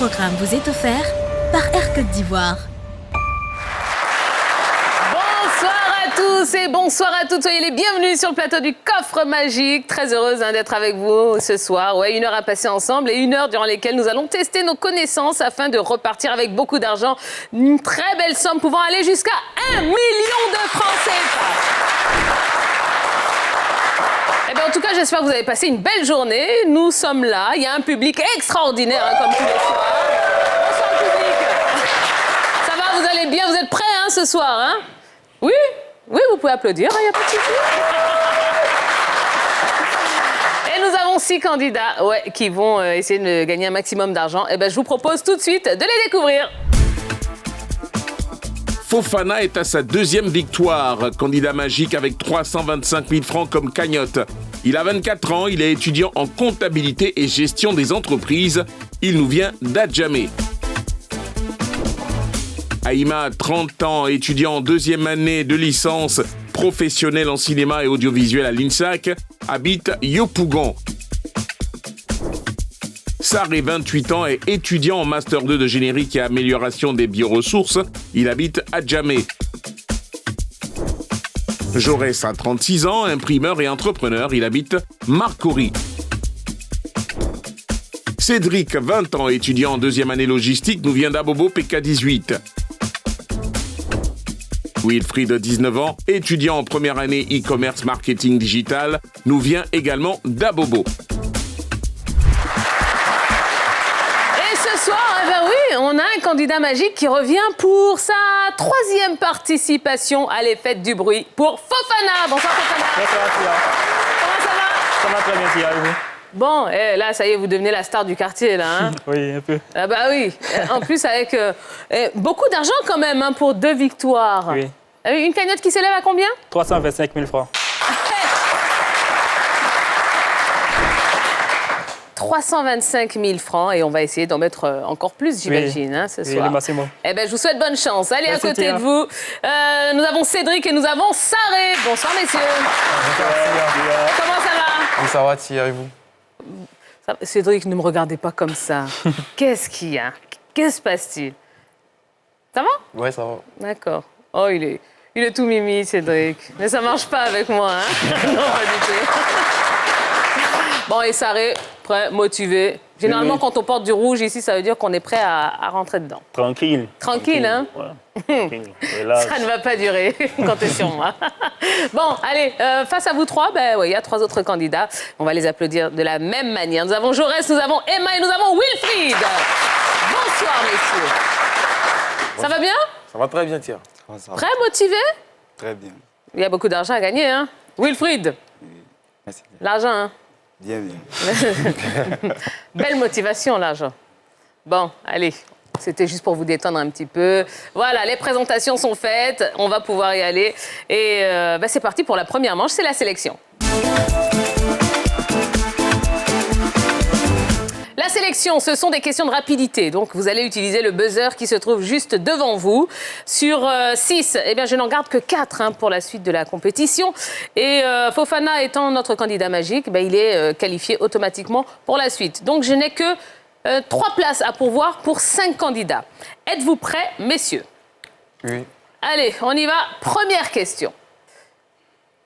programme vous est offert par Air Côte d'Ivoire. Et bonsoir à toutes, soyez les bienvenus sur le plateau du Coffre Magique. Très heureuse d'être avec vous ce soir. Ouais, 1 heure à passer ensemble et 1 heure durant lesquelles nous allons tester nos connaissances afin de repartir avec beaucoup d'argent. Une très belle somme pouvant aller jusqu'à 1 million de francs CFA. Eh bien, en tout cas, j'espère que vous avez passé une belle journée. Nous sommes là. Il y a un public extraordinaire, comme tous les soirs. Bonsoir, public. Ça va, vous allez bien? Vous êtes prêts ce soir, Oui? Oui, vous pouvez applaudir, il n'y a pas de souci. Et nous avons 6 candidats qui vont essayer de gagner un maximum d'argent. Eh bien, je vous propose tout de suite de les découvrir. Fofana est à sa 2e victoire. Candidat magique avec 325 000 francs comme cagnotte. Il a 24 ans, il est étudiant en comptabilité et gestion des entreprises. Il nous vient d'Adjamé. Aïma, 30 ans, étudiant en 2e année de licence professionnelle en cinéma et audiovisuel à l'INSAC, habite Yopougon. Saré, 28 ans, est étudiant en Master 2 de générique et amélioration des bioressources. Il habite Adjamé. Jaurès a 36 ans, imprimeur et entrepreneur. Il habite Marcory. Cédric, 20 ans, étudiant en 2e année logistique, nous vient d'Abobo, PK18. Wilfried, 19 ans, étudiant en 1re année e-commerce marketing digital, nous vient également d'Abobo. Et ce soir, on a un candidat magique qui revient pour sa 3e participation à les Fêtes du Bruit pour Fofana. Bonsoir Fofana. Bonsoir Tia. Comment ça va? Ça va très bien Tia, et vous? Bon, là, ça y est, vous devenez la star du quartier, là. Oui, un peu. Ah bah oui. En plus, avec beaucoup d'argent quand même pour 2 victoires. Oui. Une cagnotte qui s'élève à combien? 325 000 francs. 325 000 francs et on va essayer d'en mettre encore plus, j'imagine, ce soir. Oui, le maximum. Eh bien, je vous souhaite bonne chance. Allez, merci, à côté Tia. de vous, nous avons Cédric et nous avons Saré. Bonsoir, messieurs. Bonsoir. Comment ça va? Oui, ça va, Tia, et vous? Cédric, ne me regardez pas comme ça. Qu'est-ce qu'il y a? Que se passe-t-il? Ça va? Ouais, ça va. D'accord. Oh, il est tout mimi, Cédric. Mais ça marche pas avec moi, Non, pas du tout. Bon, et Saré, prêt, motivé. Généralement, quand on porte du rouge ici, ça veut dire qu'on est prêt à rentrer dedans. Tranquille. Tranquille, hein? Ouais. Tranquille. Relax. Ça ne va pas durer, comptez sur moi. Bon, allez, face à vous 3, il y a 3 autres candidats. On va les applaudir de la même manière. Nous avons Jaurès, nous avons Emma et nous avons Wilfried. Bonsoir, messieurs. Ça va bien? Ça va très bien, Tia. Ça va. Prêt, motivé? Très bien. Il y a beaucoup d'argent à gagner, hein? Wilfried, Merci. l'argent, hein? Bien, bien. Belle motivation, l'argent. Bon, allez, c'était juste pour vous détendre un petit peu. Voilà, les présentations sont faites, on va pouvoir y aller. Et c'est parti pour la première manche, c'est la sélection. La sélection, ce sont des questions de rapidité. Donc, vous allez utiliser le buzzer qui se trouve juste devant vous. Sur 6, je n'en garde que 4 pour la suite de la compétition. Et Fofana étant notre candidat magique, il est qualifié automatiquement pour la suite. Donc, je n'ai que 3 places à pourvoir pour 5 candidats. Êtes-vous prêts, messieurs? Oui. Allez, on y va. Première question.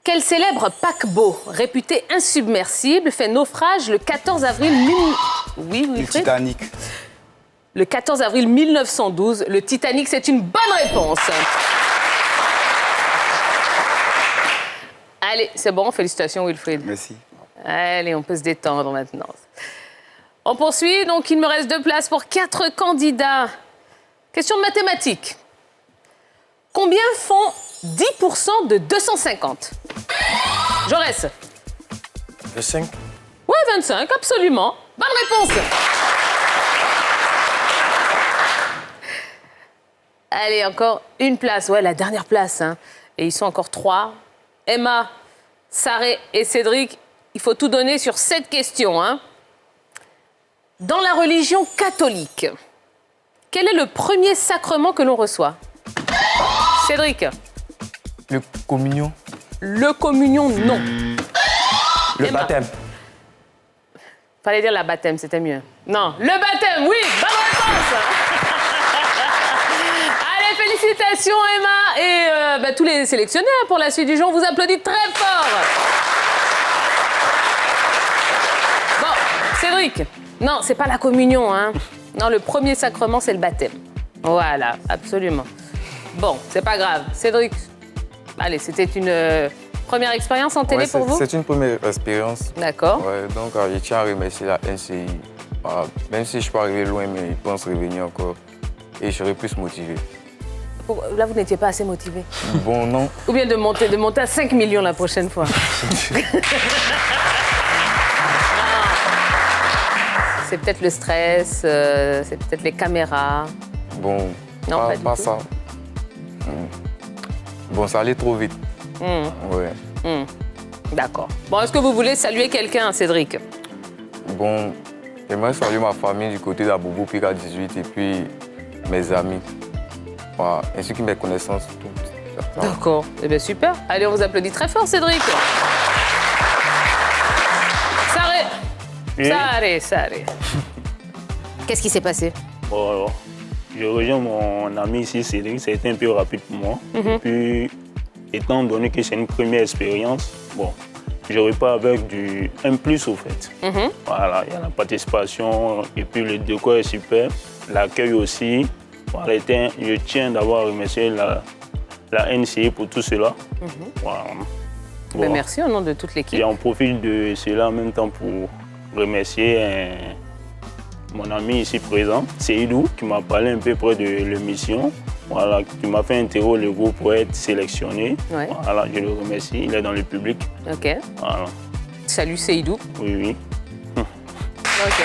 Quel célèbre paquebot, réputé insubmersible, fait naufrage le 14 avril... Oui, Le Titanic. Le 14 avril 1912, le Titanic, c'est une bonne réponse. Allez, c'est bon, félicitations Wilfried. Merci. Allez, on peut se détendre maintenant. On poursuit, donc il me reste 2 places pour 4 candidats. Question de mathématiques. Combien font 10% de 250? Jaurès. 25. Ouais, 25, absolument. Bonne réponse. Allez, encore une place. Ouais, la dernière place. Et ils sont encore 3. Emma, Saré et Cédric, il faut tout donner sur cette question. Dans la religion catholique, quel est le premier sacrement que l'on reçoit? Cédric. Le communion. Le communion, non. Le Emma. baptême. Fallait dire la baptême, c'était mieux. Non, le baptême, oui, bonne réponse. chance. Allez, félicitations Emma et tous les sélectionnés pour la suite du jeu. On vous applaudit très fort. Bon, Cédric, non, c'est pas la communion, hein. Non, le premier sacrement, c'est le baptême. Voilà, absolument. Bon, c'est pas grave. Cédric, allez, c'était une première expérience en télé pour vous? C'est une première expérience. D'accord. Ouais, donc, je tiens à remercier la NCI. Voilà, même si je suis pas arrivé loin, mais ils pensent revenir encore. Et je serai plus motivé. Là, vous n'étiez pas assez motivé. Bon, non. Ou bien de monter à 5 millions la prochaine fois. C'est peut-être le stress, c'est peut-être les caméras. Bon, Non, pas du pas tout. ça. Bon, ça allait trop vite. Ouais. D'accord. Bon, est-ce que vous voulez saluer quelqu'un, Cédric? Bon, j'aimerais saluer ma famille du côté d'Abobo, Pika 18, et puis mes amis. Voilà, ainsi que mes connaissances. Tout. D'accord. Eh bien, super. Allez, on vous applaudit très fort, Cédric. Saré. Oui. Saré. Qu'est-ce qui s'est passé? Bon, alors, je rejoins mon ami ici, Cédric. Ça a été un peu rapide pour moi. Puis, étant donné que c'est une première expérience, bon, je repars avec un plus au fait. Voilà, il y a la participation et puis le décor est super. L'accueil aussi. Voilà, je tiens d'avoir remercié la NCI pour tout cela. Voilà. Ben, Bon. merci au nom de toute l'équipe. Et on profite de cela en même temps pour remercier mon ami ici présent, Seydou, qui m'a parlé un peu près de l'émission. Voilà, qui m'a fait intégrer le groupe pour être sélectionné. Ouais. Voilà, je le remercie, il est dans le public. Ok. Voilà. Salut, Seydou. Oui. Ok.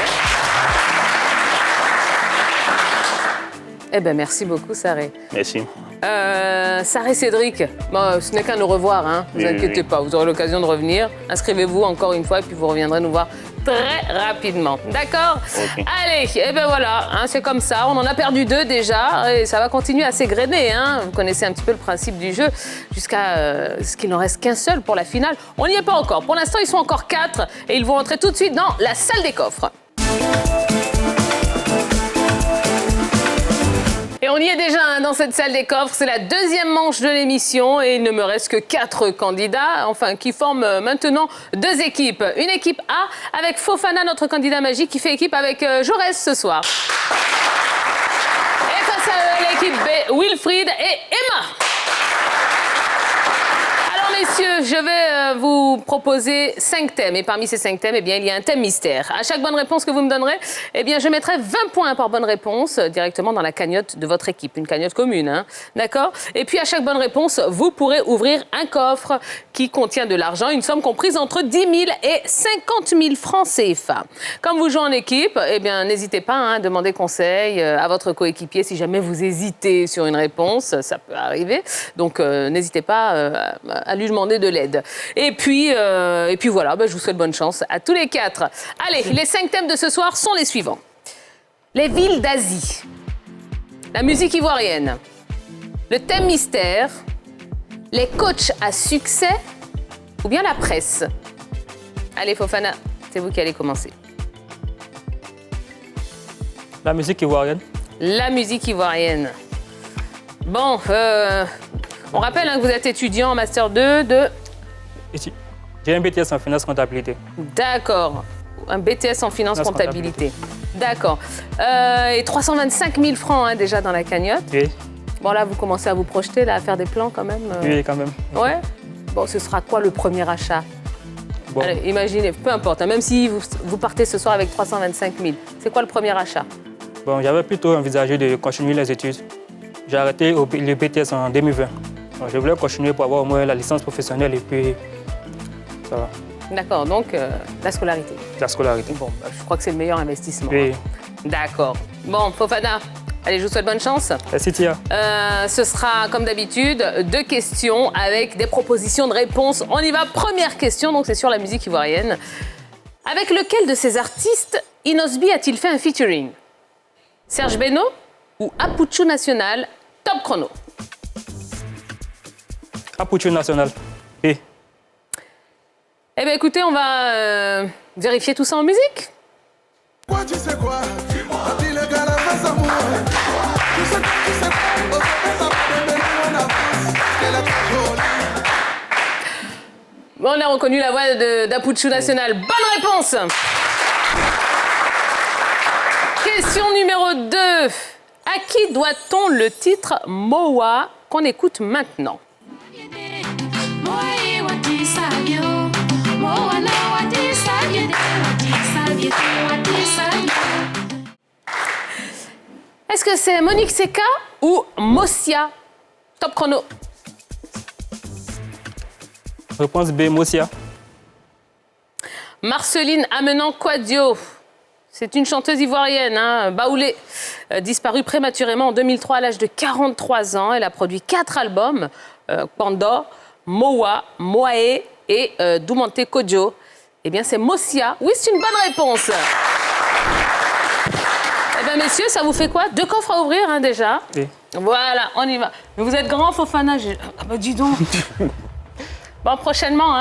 Eh bien, merci beaucoup, Saré. Merci. Saré Cédric, bon, ce n'est qu'un au revoir, hein. Ne vous Oui, inquiétez oui. pas, vous aurez l'occasion de revenir. Inscrivez-vous encore une fois et puis vous reviendrez nous voir très rapidement. D'accord? Ok. Allez, et ben voilà, hein, c'est comme ça. On en a perdu 2 déjà et ça va continuer à s'égrener. Hein. Vous connaissez un petit peu le principe du jeu jusqu'à ce qu'il n'en reste qu'un seul pour la finale. On n'y est pas encore. Pour l'instant, ils sont encore 4 et ils vont entrer tout de suite dans la salle des coffres. Et on y est déjà hein, dans cette salle des coffres. C'est la deuxième manche de l'émission et il ne me reste que 4 candidats, enfin qui forment maintenant 2 équipes. Une équipe A avec Fofana, notre candidat magique, qui fait équipe avec Jaurès ce soir. Et face à eux, l'équipe B, Wilfried et Emma. Alors messieurs, je vais vous proposer 5 thèmes. Et parmi ces 5 thèmes, eh bien, il y a un thème mystère. À chaque bonne réponse que vous me donnerez, eh bien, je mettrai 20 points par bonne réponse directement dans la cagnotte de votre équipe. Une cagnotte commune, hein, d'accord? Et puis à chaque bonne réponse, vous pourrez ouvrir un coffre qui contient de l'argent, une somme comprise entre 10 000 et 50 000 francs CFA. Comme vous jouez en équipe, eh bien, n'hésitez pas hein, à demander conseil à votre coéquipier si jamais vous hésitez sur une réponse. Ça peut arriver. Donc, n'hésitez pas à lui demander de l'aide. Et puis voilà, ben, je vous souhaite bonne chance à tous les 4. Allez, les 5 thèmes de ce soir sont les suivants. Les villes d'Asie, la musique ivoirienne, le thème mystère, les coachs à succès ou bien la presse. Allez, Fofana, c'est vous qui allez commencer. La musique ivoirienne. La musique ivoirienne. Bon, on rappelle hein, que vous êtes étudiant en Master 2 de... Ici. J'ai un BTS en finance comptabilité. D'accord. Un BTS en finance comptabilité. D'accord. Et 325 000 francs hein, déjà dans la cagnotte. Oui. Bon, là, vous commencez à vous projeter, là, à faire des plans quand même. Oui, quand même. Ouais. Bon, ce sera quoi le premier achat? Bon. Allez, imaginez, peu importe, hein, même si vous partez ce soir avec 325 000, c'est quoi le premier achat? Bon, j'avais plutôt envisagé de continuer les études. J'ai arrêté le BTS en 2020. Donc, je voulais continuer pour avoir au moins la licence professionnelle et puis ça va. D'accord, donc la scolarité. La scolarité. Bon, bah, je crois que c'est le meilleur investissement. Oui. hein. D'accord. Bon, Fofana, allez, je vous souhaite bonne chance. Merci Tia. Ce sera, comme d'habitude, 2 questions avec des propositions de réponses. On y va. Première question, donc c'est sur la musique ivoirienne. Avec lequel de ces artistes Inosbi a-t-il fait un featuring? Serge Beno ou Apuchu National? Top chrono. Apuchu National. Oui. Eh bien, écoutez, on va vérifier tout ça en musique. Quoi, tu sais quoi? Dis-moi. Dis le gars là, Bon, on a reconnu la voix d'Apuchu National. Bonne réponse. Question numéro 2. À qui doit-on le titre Moa qu'on écoute maintenant? Est-ce que c'est Monique Seka ou Mosia? Top chrono. Réponse B, Mosia. Marceline Amenant Quadio. C'est une chanteuse ivoirienne, baoulée, disparue prématurément en 2003 à l'âge de 43 ans. Elle a produit 4 albums, Pandore, Moa, Moae et Doumante Kodjo. Eh bien, c'est Mosia. Oui, c'est une bonne réponse. Eh bien, messieurs, ça vous fait quoi? 2 coffres à ouvrir, déjà. Oui. Voilà, on y va. Mais vous êtes grand, Fofana. Ah bah, dis donc. Bon, prochainement,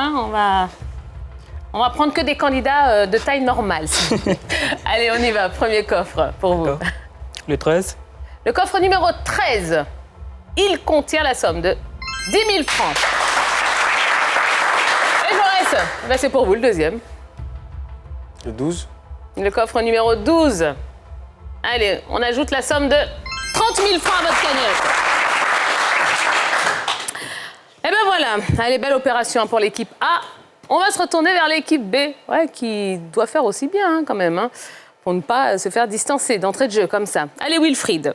on va prendre que des candidats de taille normale. Allez, on y va. Premier coffre pour vous. Le 13. Le coffre numéro 13. Il contient la somme de 10 000 francs. Et Jaurès, ben c'est pour vous le deuxième. Le 12. Le coffre numéro 12. Allez, on ajoute la somme de 30 000 francs à votre cagnotte. Et ben voilà. Allez, belle opération pour l'équipe A. On va se retourner vers l'équipe B, qui doit faire aussi bien quand même, pour ne pas se faire distancer d'entrée de jeu comme ça. Allez Wilfried,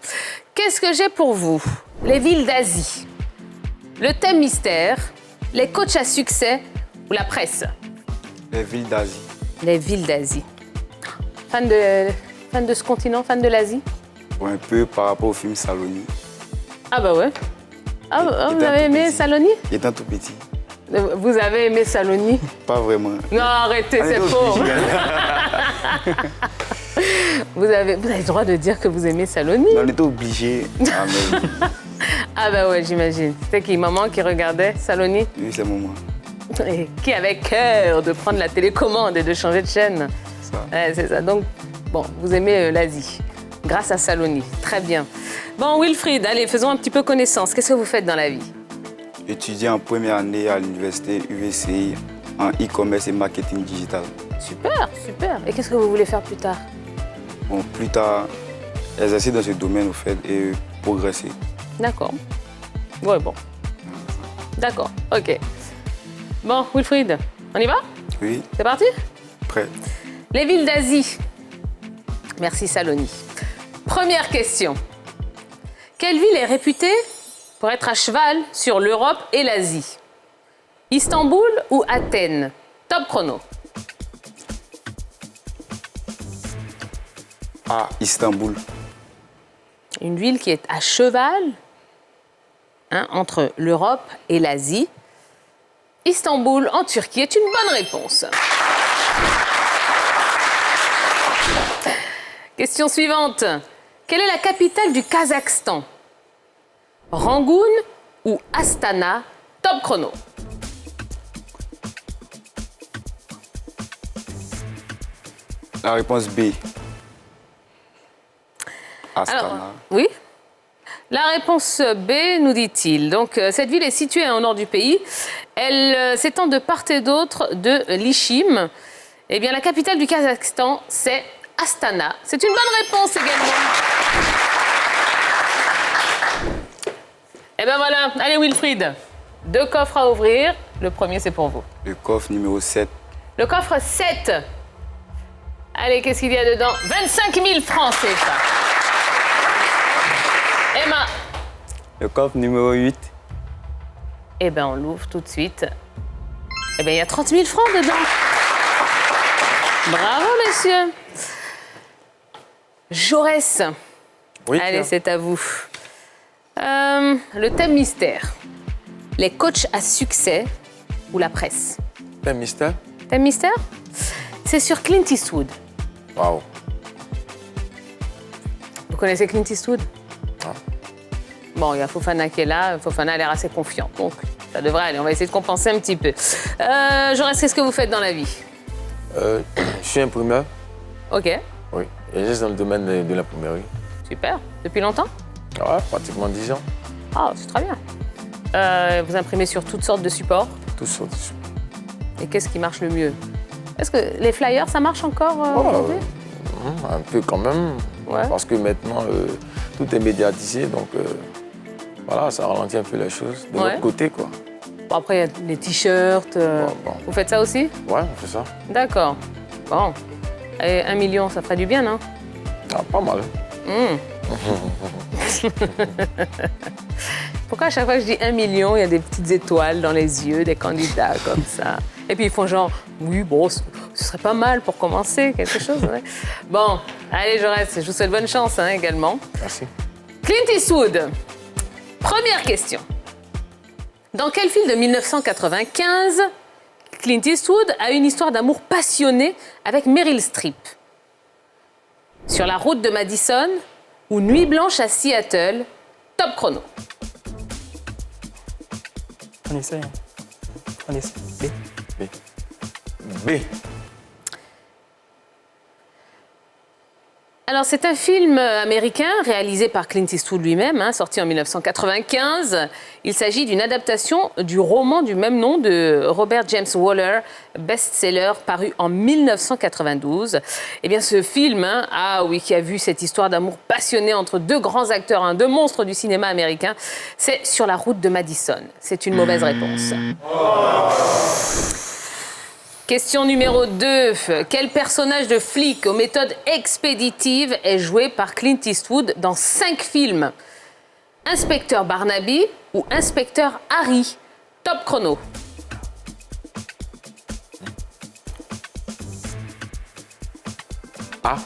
qu'est-ce que j'ai pour vous? Les villes d'Asie, le thème mystère, les coachs à succès ou la presse? Les villes d'Asie. Les villes d'Asie. Fan de ce continent, fan de l'Asie? Bon, un peu par rapport au film Saloni. Ah bah ouais. Ah, vous avez aimé Saloni? Étant tout petit. Vous avez aimé Saloni? Pas vraiment. Non, arrêtez, c'est faux. Vous avez le droit de dire que vous aimez Saloni? On était obligés. Ah bah ouais, j'imagine. C'était qui, maman qui regardait Saloni? Oui, c'est maman. Et qui avait cœur de prendre la télécommande et de changer de chaîne. Ça. Ouais, c'est ça. Donc, bon, vous aimez l'Asie. Grâce à Saloni. Très bien. Bon, Wilfried, allez, faisons un petit peu connaissance. Qu'est-ce que vous faites dans la vie? Étudié en première année à l'université UVCI en e-commerce et marketing digital. Super, super. Et qu'est-ce que vous voulez faire plus tard? Bon, plus tard, exercer dans ce domaine, au fait, et progresser. D'accord. Ouais, bon. D'accord, ok. Bon, Wilfried, on y va? Oui, C'est parti? prêt. Les villes d'Asie. Merci Saloni. Première question. Quelle ville est réputée pour être à cheval sur l'Europe et l'Asie? Istanbul ou Athènes? Top chrono. Ah, Istanbul. Une ville qui est à cheval entre l'Europe et l'Asie. Istanbul en Turquie est une bonne réponse. Question suivante. Quelle est la capitale du Kazakhstan? Rangoon ou Astana? Top chrono. La réponse B. Astana. Alors, oui. La réponse B, nous dit-il. Donc, cette ville est située au nord du pays. Elle s'étend de part et d'autre de l'Ichim. Eh bien, la capitale du Kazakhstan, c'est Astana. C'est une bonne réponse également. Eh bien voilà. Allez, Wilfried. 2 coffres à ouvrir. Le premier, c'est pour vous. Le coffre numéro 7. Le coffre 7. Allez, qu'est-ce qu'il y a dedans? 25 000 francs, c'est ça. Emma. Le coffre numéro 8. Eh bien, on l'ouvre tout de suite. Eh bien, il y a 30 000 francs dedans. Bravo, messieurs. Jaurès. Oui, Allez, c'est à vous. Le thème mystère. Les coachs à succès ou la presse? Thème mystère. Thème mystère? C'est sur Clint Eastwood. Waouh. Vous connaissez Clint Eastwood? Non. Bon, il y a Fofana qui est là. Fofana a l'air assez confiant. Donc, ça devrait aller. On va essayer de compenser un petit peu. Jaurès, qu'est-ce que vous faites dans la vie? Je suis imprimeur, OK. oui. Et juste dans le domaine de l'imprimerie. Super. Depuis longtemps? Ouais, pratiquement 10 ans. Ah, c'est très bien. Vous imprimez sur toutes sortes de supports. Tout sur dessus. Et qu'est-ce qui marche le mieux? Est-ce que les flyers, ça marche encore aujourd'hui? Un peu quand même. Ouais. Parce que maintenant, tout est médiatisé. Donc, voilà, ça ralentit un peu les choses. De l'autre côté, quoi. Bon, après, il y a les t-shirts. Bon. Vous faites ça aussi? Ouais, on fait ça. D'accord. Bon. Et 1 million, ça ferait du bien, non? Ah, pas mal. Pourquoi à chaque fois que je dis 1 million, il y a des petites étoiles dans les yeux des candidats comme ça? Et puis ils font genre, oui, bon, ce serait pas mal pour commencer, quelque chose. Ouais. Bon, allez, je reste. Je vous souhaite bonne chance également. Merci. Clint Eastwood. Première question. Dans quel film de 1995 Clint Eastwood a une histoire d'amour passionnée avec Meryl Streep? Sur la route de Madison ou Nuit blanche à Seattle? Top chrono. On essaie. On essaie. B. B. Alors, c'est un film américain réalisé par Clint Eastwood lui-même, sorti en 1995. Il s'agit d'une adaptation du roman du même nom de Robert James Waller, best-seller paru en 1992. Eh bien, ce film, qui a vu cette histoire d'amour passionné entre deux grands acteurs, deux monstres du cinéma américain, c'est Sur la route de Madison. C'est une mauvaise réponse. Question numéro 2. Quel personnage de flic aux méthodes expéditives est joué par Clint Eastwood dans 5 films? Inspecteur Barnaby ou Inspecteur Harry? Top chrono. A.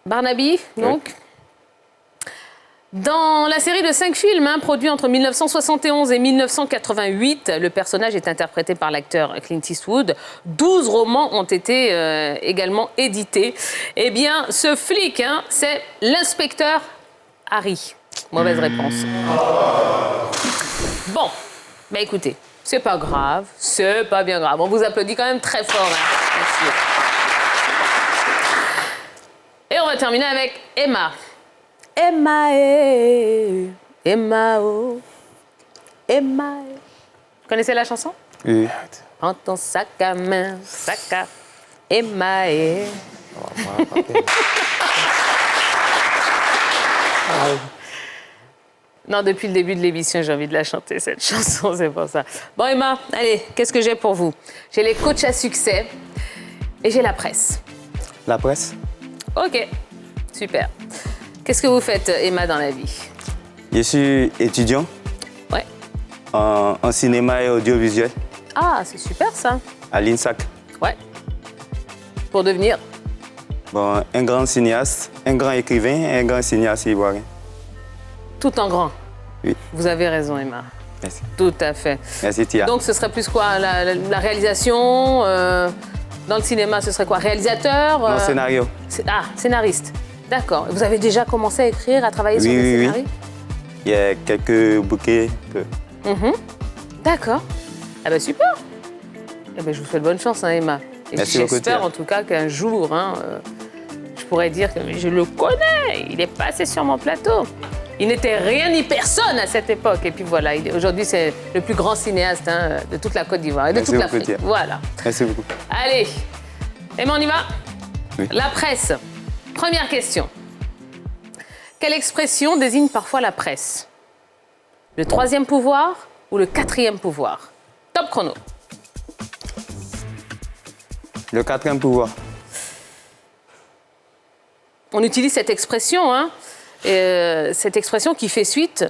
Barnaby, donc. Oui. Dans la série de 5 films produits entre 1971 et 1988, le personnage est interprété par l'acteur Clint Eastwood. 12 romans ont été également édités. Eh bien, ce flic, c'est l'inspecteur Harry. Mauvaise réponse. Bon, écoutez, c'est pas grave, c'est pas bien grave. On vous applaudit quand même très fort. Merci. Et on va terminer avec Emma. Emma, Emma, oh, Emma. Vous connaissez la chanson? Oui. Prends ton sac à main, sac à Emma. Non, depuis le début de l'émission, j'ai envie de la chanter, cette chanson, c'est pour ça. Bon, Emma, allez, qu'est-ce que j'ai pour vous? J'ai les coachs à succès et j'ai la presse. La presse. OK, super. Qu'est-ce que vous faites, Emma, dans la vie? Je suis étudiant Ouais. en cinéma et audiovisuel Ah, c'est super, ça. à l'INSAC. Ouais. Pour devenir? Bon, un grand cinéaste, un grand écrivain, un grand cinéaste ivoirien. Tout en grand. Oui. Vous avez raison, Emma. Merci. Tout à fait. Merci, Tia. Donc, ce serait plus quoi? La réalisation dans le cinéma, ce serait quoi? Réalisateur Non, scénario. Scénariste. D'accord. Vous avez déjà commencé à écrire, à travailler sur des scénarios? Il y a quelques bouquets. D'accord. Ah ben super. Eh ben, je vous souhaite bonne chance, Emma. Et Merci beaucoup, j'espère Tia. en tout cas qu'un jour, je pourrais dire que je le connais. Il est passé sur mon plateau. Il n'était rien ni personne à cette époque. Et puis voilà, aujourd'hui, c'est le plus grand cinéaste de toute la Côte d'Ivoire et de Merci toute beaucoup, l'Afrique. Tia. Voilà. Merci beaucoup. Allez, Emma, on y va? Oui. La presse. Première question. Quelle expression désigne parfois la presse? Le 3e pouvoir ou le 4e pouvoir? Top chrono. Le 4e pouvoir. On utilise cette expression, cette expression qui fait suite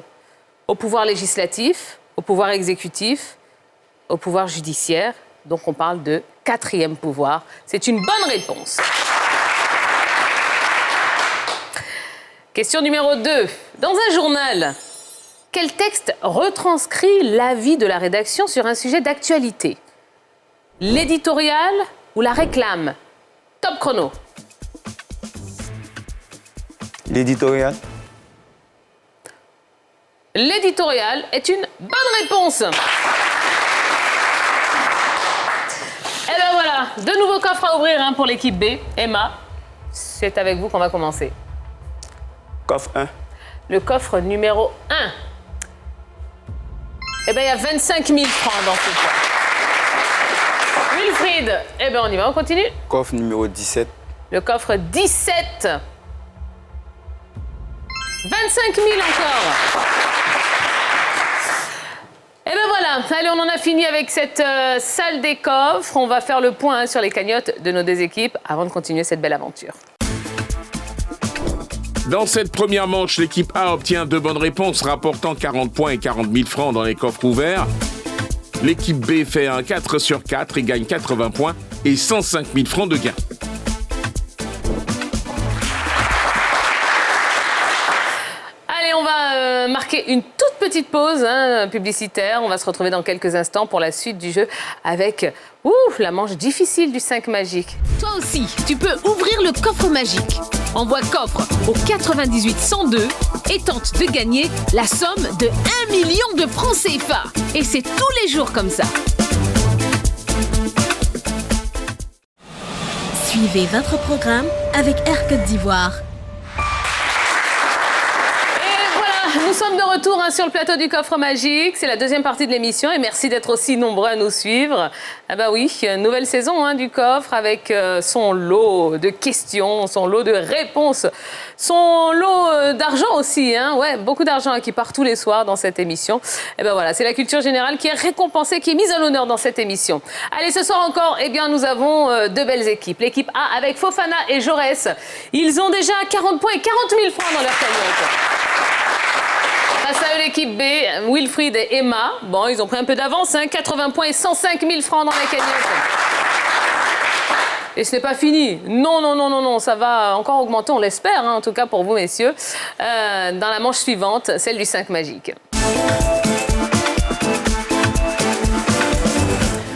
au pouvoir législatif, au pouvoir exécutif, au pouvoir judiciaire. Donc on parle de 4e pouvoir. C'est une bonne réponse. Question numéro 2. Dans un journal, quel texte retranscrit l'avis de la rédaction sur un sujet d'actualité? L'éditorial ou la réclame? Top chrono. L'éditorial. L'éditorial est une bonne réponse. Et ben voilà, 2 nouveaux coffres à ouvrir pour l'équipe B. Emma, C'est avec vous qu'on va commencer. Coffre 1. Le coffre numéro 1. Eh bien, il y a 25 000 francs dans ce coin. Wilfried, eh bien, on y va, on continue. Coffre numéro 17. Le coffre 17. 25 000 encore. Et ben voilà, allez, on en a fini avec cette salle des coffres. On va faire le point sur les cagnottes de nos deux équipes avant de continuer cette belle aventure. Dans cette première manche, l'équipe A obtient 2 bonnes réponses, rapportant 40 points et 40 000 francs dans les coffres ouverts. L'équipe B fait un 4 sur 4 et gagne 80 points et 105 000 francs de gain. Allez, on va marquer une toute petite pause publicitaire. On va se retrouver dans quelques instants pour la suite du jeu avec la manche difficile du 5 magique. Toi aussi, tu peux ouvrir le coffre magique. Envoie coffre au 98 102 et tente de gagner la somme de 1 million de francs CFA. Et c'est tous les jours comme ça. Suivez votre programme avec Air Côte d'Ivoire. Nous sommes de retour sur le plateau du coffre magique. C'est la deuxième partie de l'émission et merci d'être aussi nombreux à nous suivre. Ah bah oui, nouvelle saison du coffre avec son lot de questions, son lot de réponses, son lot d'argent aussi. Ouais, beaucoup d'argent qui part tous les soirs dans cette émission. Et ben voilà, c'est la culture générale qui est récompensée, qui est mise à l'honneur dans cette émission. Allez, ce soir encore, nous avons deux belles équipes. L'équipe A avec Fofana et Jaurès. Ils ont déjà 40 points et 40 000 francs dans leur cagnotte. Face à eux, l'équipe B, Wilfried et Emma. Bon, ils ont pris un peu d'avance, 80 points et 105 000 francs dans la cagnotte. Et ce n'est pas fini. Non, ça va encore augmenter, on l'espère, en tout cas pour vous, messieurs, dans la manche suivante, celle du 5 magique.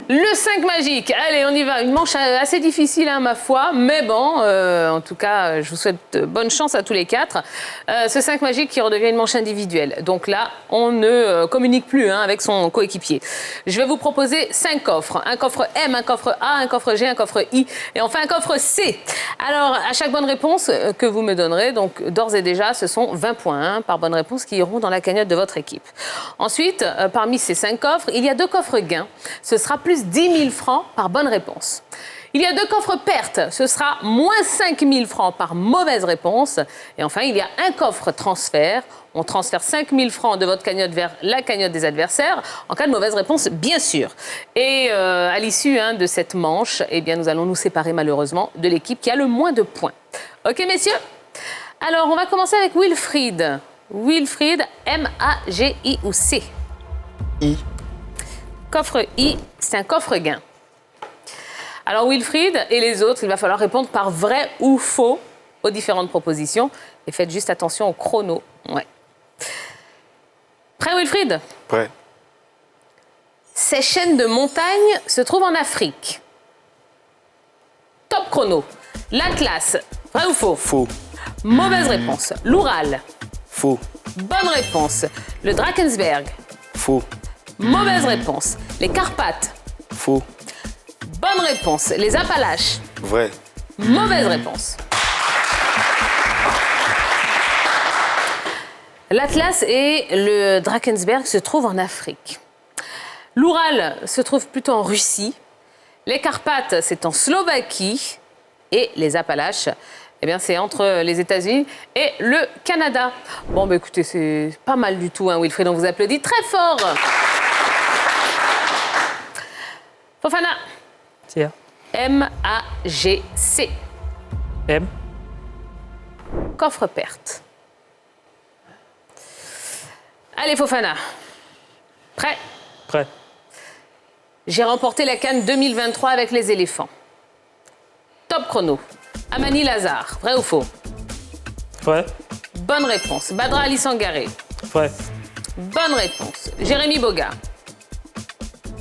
Le 5 magique, allez, on y va. Une manche assez difficile, ma foi, mais bon, en tout cas, je vous souhaite bonne chance à tous les quatre. Ce 5 magique qui redevient une manche individuelle. Donc là, on ne communique plus avec son coéquipier. Je vais vous proposer 5 coffres. Un coffre M, un coffre A, un coffre G, un coffre I et enfin un coffre C. Alors, à chaque bonne réponse que vous me donnerez, donc d'ores et déjà, ce sont 20 points par bonne réponse qui iront dans la cagnotte de votre équipe. Ensuite, parmi ces 5 coffres, il y a 2 coffres gains. Ce sera plus 10 000 francs par bonne réponse. Il y a 2 coffres pertes, ce sera moins 5 000 francs par mauvaise réponse. Et enfin, il y a un coffre transfert. On transfère 5 000 francs de votre cagnotte vers la cagnotte des adversaires, en cas de mauvaise réponse, bien sûr. Et à l'issue de cette manche, nous allons nous séparer malheureusement de l'équipe qui a le moins de points. Ok, messieurs? Alors, on va commencer avec Wilfried. Wilfried, M, A, G, I ou C? I. Coffre I, c'est un coffre gain. Alors Wilfried et les autres, il va falloir répondre par vrai ou faux aux différentes propositions. Et faites juste attention au chrono. Ouais. Prêt Wilfried? Prêt. Ces chaînes de montagnes se trouvent en Afrique. Top chrono. L'Atlas, vrai ou faux? Faux. Mauvaise réponse. L'Oural. Faux. Bonne réponse. Le Drakensberg. Faux. Mauvaise réponse. Les Carpates. Faux. Bonne réponse. Les Appalaches. Vrai. Mauvaise réponse. L'Atlas et le Drakensberg se trouvent en Afrique. L'Oural se trouve plutôt en Russie. Les Carpates, c'est en Slovaquie. Et les Appalaches, c'est entre les États-Unis et le Canada. Bon, écoutez, c'est pas mal du tout, Wilfried. On vous applaudit très fort. Fofana. Tia. M, A, G, C. M. Coffre perte. Allez, Fofana. Prêt? Prêt. J'ai remporté la CAN 2023 avec les éléphants. Top chrono. Amani Lazare. Vrai ou faux? Vrai. Bonne réponse. Badra Ali Sangaré. Vrai. Bonne réponse. Jérémy Boga.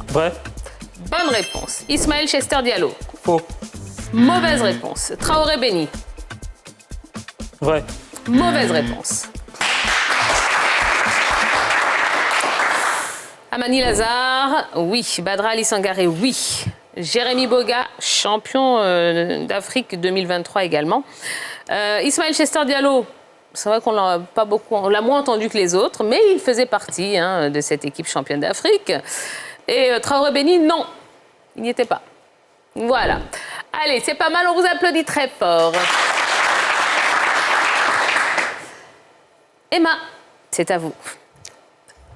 Vrai. Bonne réponse. Ismaël Chester Diallo. Faux. Mauvaise réponse. Traoré Béni. Vrai. Mauvaise réponse. Amani Lazare, oui. Badra Ali Sangaré, oui. Jérémy Boga, champion d'Afrique 2023 également. Ismaël Chester Diallo, c'est vrai qu'on l'a pas beaucoup, on l'a moins entendu que les autres, mais il faisait partie de cette équipe championne d'Afrique. Et Traoré Béni, non, il n'y était pas. Voilà. Allez, c'est pas mal, on vous applaudit très fort. Emma, c'est à vous.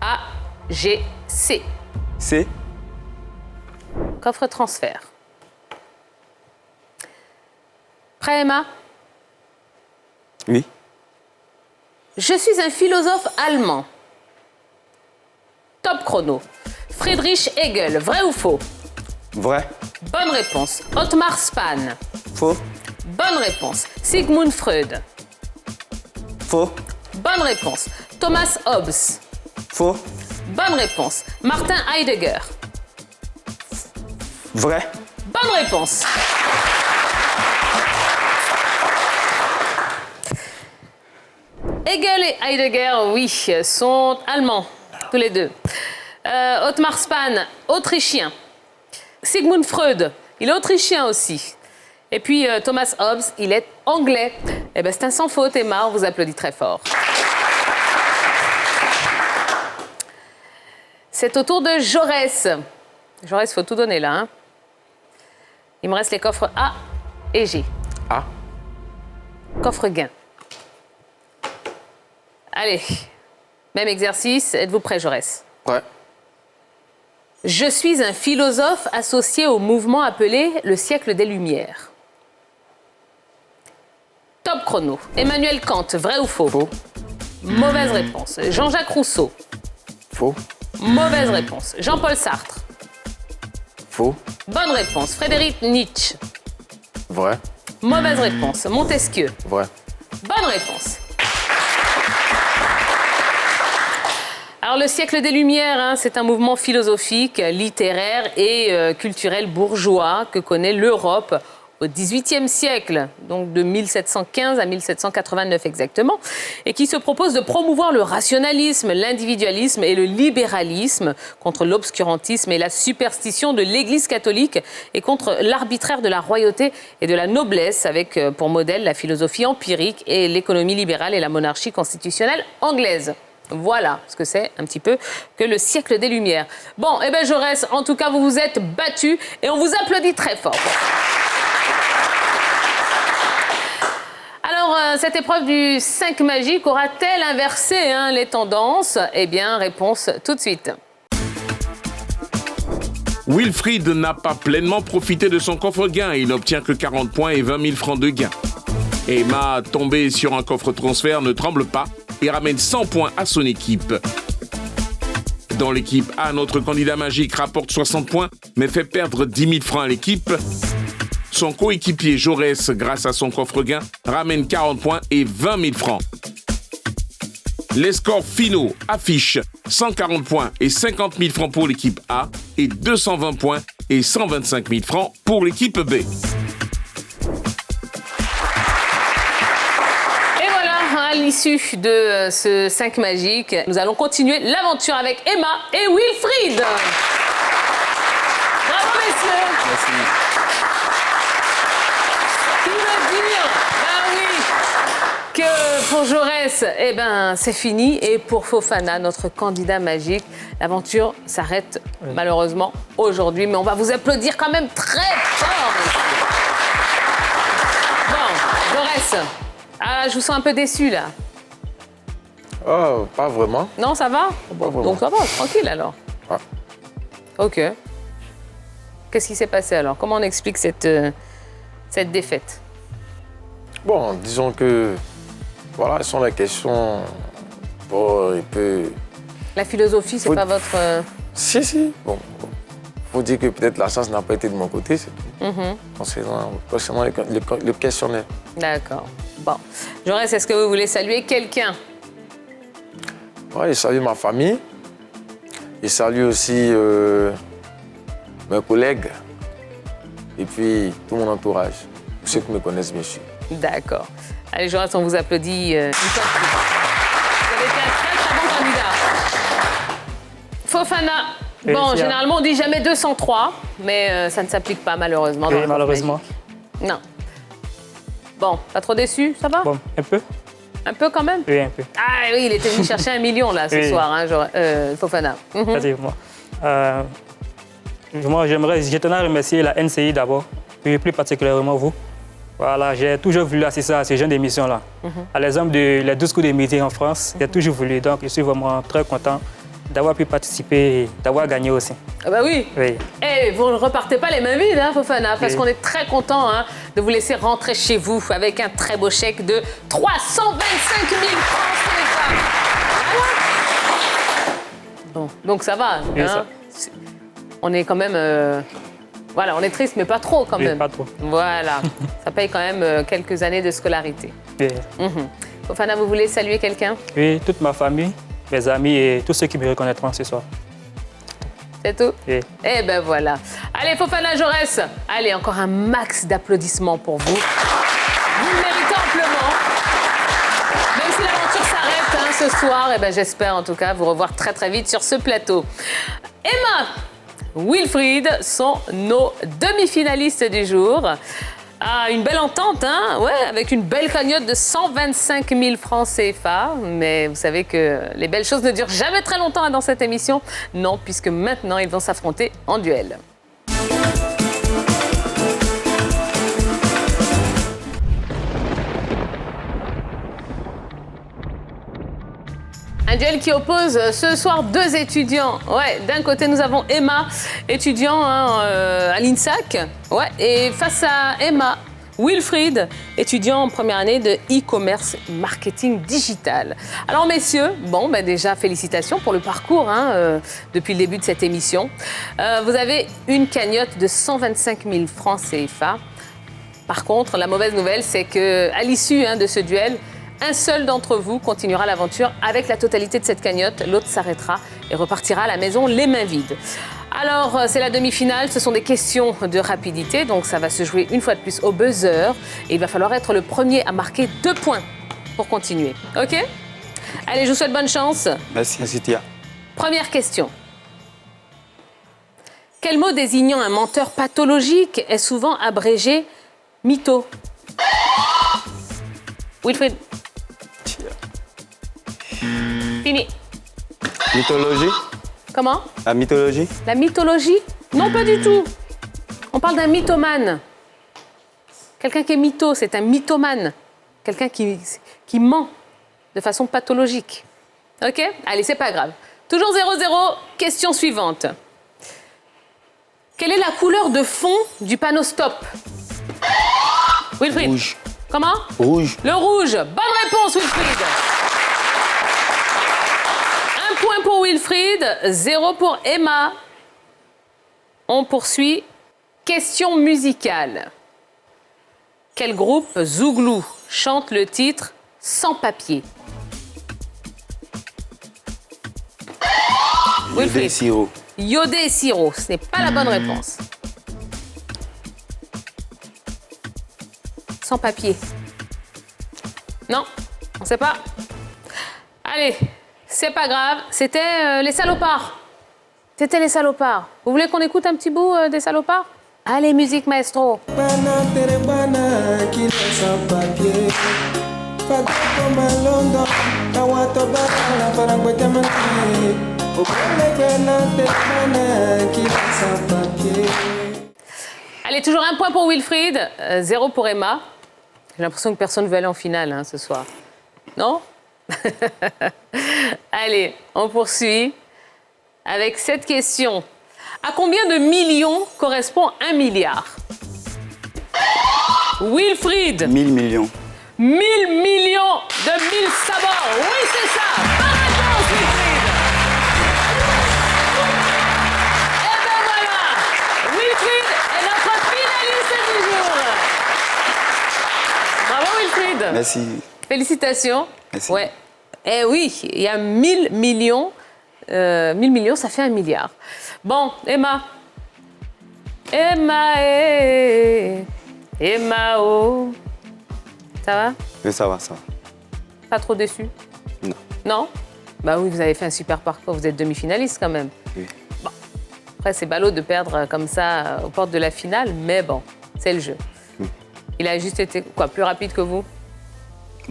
A, G, C. C. Coffre transfert. Prêt, Emma? Oui. Je suis un philosophe allemand. Top chrono. Friedrich Hegel, vrai ou faux? Vrai. Bonne réponse. Otmar Spahn. Faux. Bonne réponse. Sigmund Freud. Faux. Bonne réponse. Thomas Hobbes. Faux. Bonne réponse. Martin Heidegger. Vrai. Bonne réponse. Hegel et Heidegger, oui, sont allemands, tous les deux. Otmar Spahn, autrichien. Sigmund Freud, il est autrichien aussi. Et puis Thomas Hobbes, il est anglais. Eh bien, c'est un sans faute, Emma, on vous applaudit très fort. C'est au tour de Jaurès. Jaurès, il faut tout donner là. Hein. Il me reste les coffres A et G. A. Coffre gain. Allez, même exercice. Êtes-vous prêt, Jaurès? Ouais. Je suis un philosophe associé au mouvement appelé le siècle des Lumières. Top chrono. Emmanuel Kant, vrai ou faux? Faux. Mauvaise réponse. Jean-Jacques Rousseau. Faux. Mauvaise réponse. Jean-Paul Sartre. Faux. Bonne réponse. Frédéric Nietzsche. Vrai. Mauvaise réponse. Montesquieu. Vrai. Bonne réponse. Alors, le siècle des Lumières, c'est un mouvement philosophique, littéraire et culturel bourgeois que connaît l'Europe au XVIIIe siècle, donc de 1715 à 1789 exactement, et qui se propose de promouvoir le rationalisme, l'individualisme et le libéralisme contre l'obscurantisme et la superstition de l'Église catholique et contre l'arbitraire de la royauté et de la noblesse, avec pour modèle la philosophie empirique et l'économie libérale et la monarchie constitutionnelle anglaise. Voilà ce que c'est un petit peu que le siècle des Lumières. Bon, eh bien Jaurès, en tout cas, vous vous êtes battus et on vous applaudit très fort. Alors, cette épreuve du 5 magique aura-t-elle inversé les tendances? Eh bien, réponse tout de suite. Wilfried n'a pas pleinement profité de son coffre-gain. Il n'obtient que 40 points et 20 000 francs de gain. Emma, tombée sur un coffre transfert, ne tremble pas et ramène 100 points à son équipe. Dans l'équipe A, notre candidat magique rapporte 60 points, mais fait perdre 10 000 francs à l'équipe. Son coéquipier Jaurès, grâce à son coffre-gain, ramène 40 points et 20 000 francs. Les scores finaux affichent 140 points et 50 000 francs pour l'équipe A et 220 points et 125 000 francs pour l'équipe B. À l'issue de ce 5 magique, nous allons continuer l'aventure avec Emma et Wilfried. Bravo, messieurs. Merci. Qui veut dire, oui, que pour Jaurès, eh ben, c'est fini. Et pour Fofana, notre candidat magique, l'aventure s'arrête malheureusement aujourd'hui. Mais on va vous applaudir quand même très fort. Bon, Jaurès. Ah, je vous sens un peu déçu, là. Oh, pas vraiment. Non, ça va? Pas vraiment. Donc ça va, tranquille, alors. Ouais. OK. Qu'est-ce qui s'est passé, alors? Comment on explique cette défaite? Bon, disons que, voilà, ce sont les questions... Bon, il peut... La philosophie, c'est pas votre... Si. Bon. Faut dire que peut-être la chance n'a pas été de mon côté, c'est tout. Concernant le questionnaire. D'accord. Bon. Jaurès, est-ce que vous voulez saluer quelqu'un? Oui, je salue ma famille. Je salue aussi mes collègues. Et puis tout mon entourage. Tous ceux qui me connaissent, bien sûr. D'accord. Allez, Jaurès, on vous applaudit une fois de plus. Vous avez été un très, très bon candidat. Fofana, Et Bon, puis, généralement, on dit jamais 203, mais ça ne s'applique pas malheureusement. dans oui, le coffre malheureusement. magique. Non. Bon, pas trop déçu, ça va? Bon, un peu. Un peu quand même? Oui, un peu. Ah oui, il était venu chercher 1 million là ce Oui. soir, hein, Fofana. Mhm. Effectivement. Moi, je tenais à remercier la NCI d'abord, et plus particulièrement vous. Voilà, j'ai toujours voulu assister à ce genre d'émission-là. À l'exemple de les 12 coups de midi en France, j'ai toujours voulu. Donc, je suis vraiment très content d'avoir pu participer et d'avoir gagné aussi. Ah bah oui. Oui. Et vous ne repartez pas les mains vides, hein, Fofana, parce Oui. qu'on est très content hein, de vous laisser rentrer chez vous avec un très beau chèque de 325 000 francs CFA. Bon, donc ça va. Oui, hein. ça. On est quand même... Voilà, on est triste, mais pas trop quand Oui, même. pas trop. Voilà, ça paye quand même quelques années de scolarité. Oui. Fofana, vous voulez saluer quelqu'un? Oui, toute ma famille, mes amis et tous ceux qui me reconnaîtront ce soir. C'est tout? Oui. Eh ben voilà. Allez, Fofana Jorès, allez, encore un max d'applaudissements pour vous. Vous le méritez amplement. Même si l'aventure s'arrête hein, ce soir, eh ben, j'espère en tout cas vous revoir très très vite sur ce plateau. Emma, Wilfried sont nos demi-finalistes du jour. Ah, une belle entente, hein? Ouais, avec une belle cagnotte de 125 000 francs CFA. Mais vous savez que les belles choses ne durent jamais très longtemps hein, dans cette émission. Non, puisque maintenant, ils vont s'affronter en duel. Un duel qui oppose ce soir deux étudiants. Ouais, d'un côté, nous avons Emma, étudiant hein, à l'INSAC. Ouais, et face à Emma, Wilfried, étudiant en première année de e-commerce marketing digital. Alors, messieurs, bon, ben déjà, félicitations pour le parcours hein, depuis le début de cette émission. Vous avez une cagnotte de 125 000 francs CFA. Par contre, la mauvaise nouvelle, c'est qu'à l'issue hein, de ce duel, un seul d'entre vous continuera l'aventure avec la totalité de cette cagnotte. L'autre s'arrêtera et repartira à la maison les mains vides. Alors, c'est la demi-finale. Ce sont des questions de rapidité. Donc, ça va se jouer une fois de plus au buzzer. Et il va falloir être le premier à marquer 2 points pour continuer. OK? Allez, je vous souhaite bonne chance. Merci. Merci, Tia. Première question. Quel mot désignant un menteur pathologique est souvent abrégé mytho? Wilfried. Fini. Mythologie? Comment? La mythologie? La mythologie? Non, pas du tout. On parle d'un mythomane. Quelqu'un qui est mytho, c'est un mythomane. Quelqu'un qui ment de façon pathologique. OK? Allez, c'est pas grave. Toujours 0-0. Question suivante. Quelle est la couleur de fond du panneau stop? Wilfried. Rouge. Comment? Rouge. Le rouge. Bonne réponse, Wilfried. 1 point pour Wilfried, 0 pour Emma. On poursuit. Question musicale. Quel groupe Zouglou chante le titre Sans papier? Yodé Siro. Yodé et Siro, ce n'est pas la bonne réponse. Sans papier. Non, on ne sait pas. Allez, c'est pas grave. C'était les salopards. C'était les salopards. Vous voulez qu'on écoute un petit bout des salopards? Allez, musique maestro. Allez, toujours 1 point pour Wilfried, 0 pour Emma. J'ai l'impression que personne ne veut aller en finale hein, ce soir. Non? Allez, on poursuit avec cette question. À combien de millions correspond 1 milliard? Wilfried. 1000 millions. 1000 millions de 1000 sabords. Oui, c'est ça. Bonne réponse, Wilfried. Et ben voilà. Wilfried est notre finaliste du jour. Bravo, Wilfried. Merci. Félicitations. Merci. Ouais. Eh oui, il y a 1000 millions. 1000 millions, ça fait 1 milliard. Bon, Emma. Emma, Emma, oh. Ça va? Oui, ça va, ça va. Pas trop déçu? Non. Non? Bah oui, vous avez fait un super parcours. Vous êtes demi-finaliste quand même. Oui. Bon, Après, c'est ballot de perdre comme ça aux portes de la finale, mais bon, c'est le jeu. Il a juste été plus rapide que vous?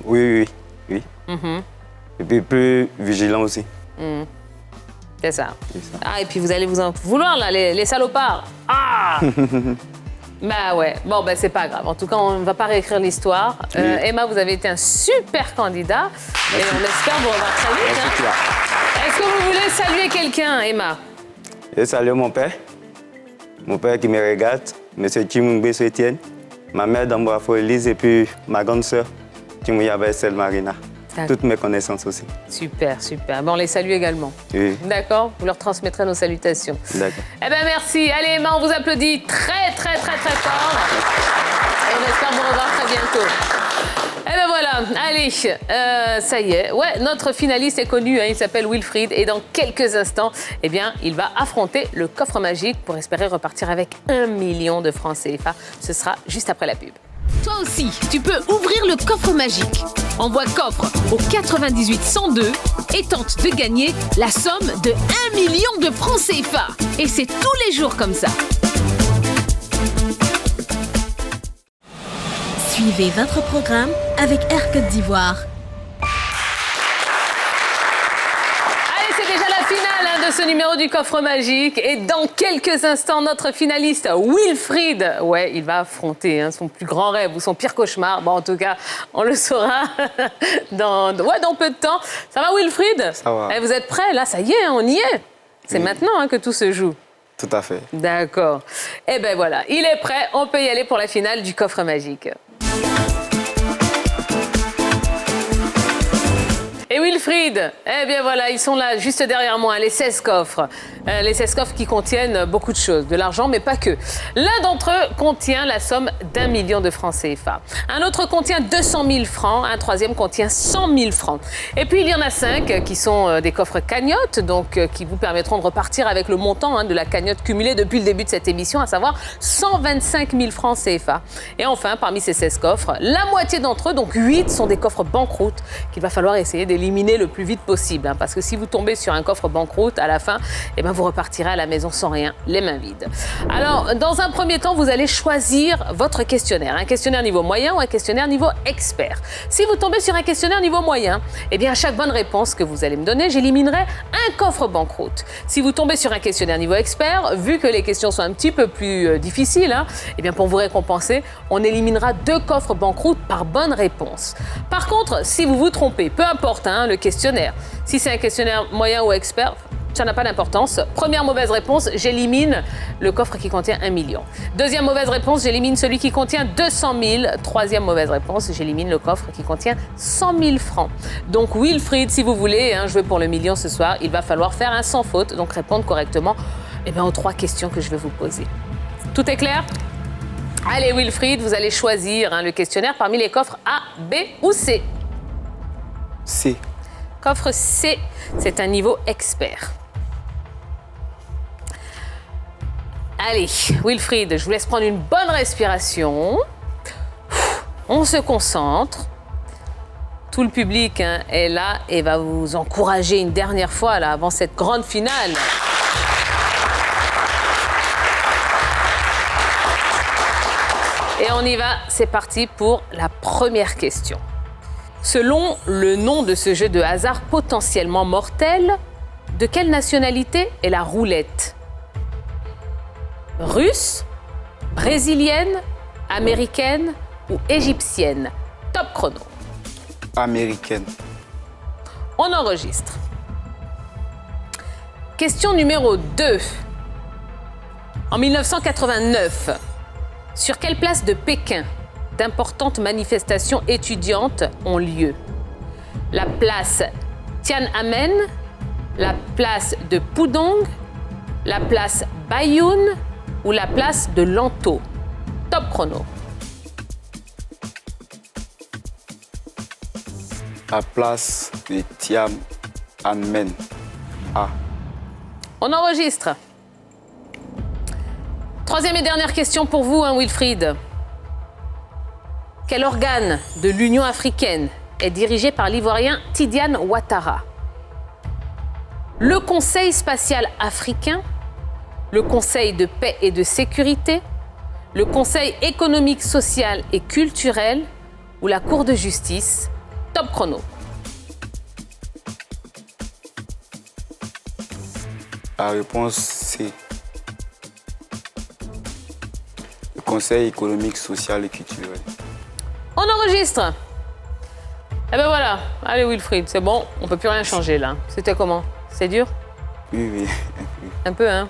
Oui. Et puis plus vigilant aussi. C'est ça. Ah, et puis vous allez vous en vouloir, là, les salopards. Ah Bah ouais, bon, bah c'est pas grave. En tout cas, on ne va pas réécrire l'histoire. Emma, vous avez été un super candidat. Et on espère vous revoir très vite. Est-ce que vous voulez saluer quelqu'un, Emma? Je salue mon père qui me regarde, M. Chimungbe Etienne, ma mère Damboafo Elise et puis ma grande sœur, Chimouya Bessel Marina. Toutes mes connaissances aussi. Super. Bon, on les salue également. Oui. D'accord? Vous leur transmettrez nos salutations. D'accord. Eh bien, merci. Allez, Emma, on vous applaudit très fort. Et on espère vous revoir très bientôt. Eh bien voilà, allez, ça y est. Ouais, notre finaliste est connu, il s'appelle Wilfried. Et dans quelques instants, eh bien, il va affronter le coffre magique pour espérer repartir avec 1 million de francs CFA. Ce sera juste après la pub. Toi aussi, tu peux ouvrir le coffre magique. Envoie coffre au 98 102 et tente de gagner la somme de 1 million de francs CFA. Et c'est tous les jours comme ça. Suivez votre programme avec Air Côte d'Ivoire. Allez, c'est déjà la finale de ce numéro du coffre magique. Et dans quelques instants, notre finaliste Wilfried, ouais, il va affronter son plus grand rêve ou son pire cauchemar. Bon, en tout cas, on le saura dans peu de temps. Ça va, Wilfried? Ça va. Vous êtes prêts? Là, ça y est, on y est. C'est maintenant que tout se joue. Tout à fait. D'accord. Eh bien voilà, il est prêt. On peut y aller pour la finale du coffre magique. Et Wilfried, eh bien voilà, ils sont là, juste derrière moi, les 16 coffres. Les 16 coffres qui contiennent beaucoup de choses, de l'argent, mais pas que. L'un d'entre eux contient la somme d'1 million de francs CFA. Un autre contient 200 000 francs, un troisième contient 100 000 francs. Et puis il y en a 5 qui sont des coffres cagnottes, donc qui vous permettront de repartir avec le montant de la cagnotte cumulée depuis le début de cette émission, à savoir 125 000 francs CFA. Et enfin, parmi ces 16 coffres, la moitié d'entre eux, donc 8, sont des coffres banqueroute qu'il va falloir essayer d'éliminer le plus vite possible. Parce que si vous tombez sur un coffre banqueroute, à la fin, eh ben, vous repartirez à la maison sans rien, les mains vides. Alors, dans un premier temps, vous allez choisir votre questionnaire. Un questionnaire niveau moyen ou un questionnaire niveau expert. Si vous tombez sur un questionnaire niveau moyen, eh bien, à chaque bonne réponse que vous allez me donner, j'éliminerai un coffre banqueroute. Si vous tombez sur un questionnaire niveau expert, vu que les questions sont un petit peu plus difficiles, eh bien, pour vous récompenser, on éliminera 2 coffres banqueroute par bonne réponse. Par contre, si vous vous trompez, peu importe le questionnaire, si c'est un questionnaire moyen ou expert, ça n'a pas d'importance. Première mauvaise réponse, j'élimine le coffre qui contient 1 million. Deuxième mauvaise réponse, j'élimine celui qui contient 200 000. Troisième mauvaise réponse, j'élimine le coffre qui contient 100 000 francs. Donc Wilfried, si vous voulez jouer pour le million ce soir, il va falloir faire un sans faute, donc répondre correctement aux 3 questions que je vais vous poser. Tout est clair? Allez Wilfried, vous allez choisir le questionnaire parmi les coffres A, B ou C. C. Coffre C, c'est un niveau expert. Allez, Wilfried, je vous laisse prendre une bonne respiration. On se concentre. Tout le public est là et va vous encourager une dernière fois avant cette grande finale. Et on y va, c'est parti pour la première question. Selon le nom de ce jeu de hasard potentiellement mortel, de quelle nationalité est la roulette? Russe, brésilienne, américaine ou égyptienne? Top chrono. Américaine. On enregistre. Question numéro 2. En 1989, sur quelle place de Pékin d'importantes manifestations étudiantes ont lieu? La place Tiananmen, la place de Pudong, la place Baiyun ou la place de Lanto? Top chrono. La place de Tiananmen. A. On enregistre. Troisième et dernière question pour vous, Wilfried. Quel organe de l'Union africaine est dirigé par l'Ivoirien Tidiane Ouattara? Le Conseil spatial africain, le Conseil de paix et de sécurité, le Conseil économique, social et culturel ou la Cour de justice? Top chrono. La réponse, c'est le Conseil économique, social et culturel. On enregistre. Eh ben voilà. Allez Wilfried, c'est bon, on peut plus rien changer là. C'était comment? C'est dur? Oui. Un peu, hein?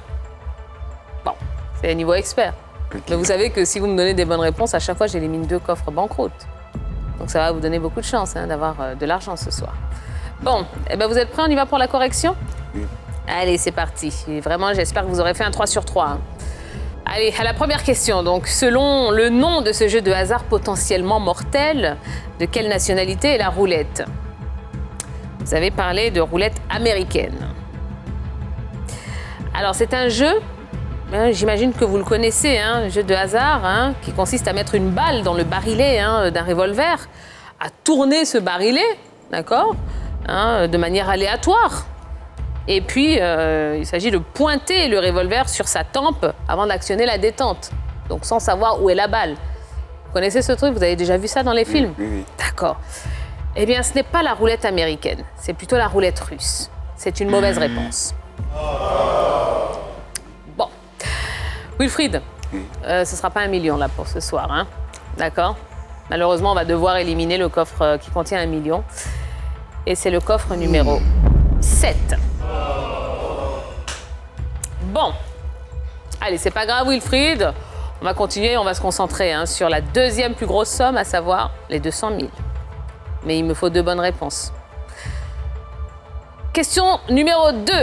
Bon, c'est niveau expert. Okay. Mais vous savez que si vous me donnez des bonnes réponses, à chaque fois, j'élimine 2 coffres banqueroute. Donc ça va vous donner beaucoup de chance d'avoir de l'argent ce soir. Bon, eh ben vous êtes prêts? On y va pour la correction? Oui. Allez, c'est parti. Et vraiment, j'espère que vous aurez fait un 3 sur 3. Allez, à la première question. Donc, selon le nom de ce jeu de hasard potentiellement mortel, de quelle nationalité est la roulette? Vous avez parlé de roulette américaine. Alors, c'est un jeu, j'imagine que vous le connaissez, un jeu de hasard qui consiste à mettre une balle dans le barillet d'un revolver, à tourner ce barillet, d'accord, de manière aléatoire. Et puis, il s'agit de pointer le revolver sur sa tempe avant d'actionner la détente. Donc, sans savoir où est la balle. Vous connaissez ce truc? Vous avez déjà vu ça dans les films? Oui. D'accord. Eh bien, ce n'est pas la roulette américaine. C'est plutôt la roulette russe. C'est une mauvaise réponse. Bon. Wilfried, ce ne sera pas 1 million là pour ce soir. D'accord? Malheureusement, on va devoir éliminer le coffre qui contient 1 million. Et c'est le coffre numéro 7. Bon, allez, c'est pas grave Wilfried, on va continuer, on va se concentrer sur la deuxième plus grosse somme, à savoir les 200 000. Mais il me faut 2 bonnes réponses. Question numéro 2.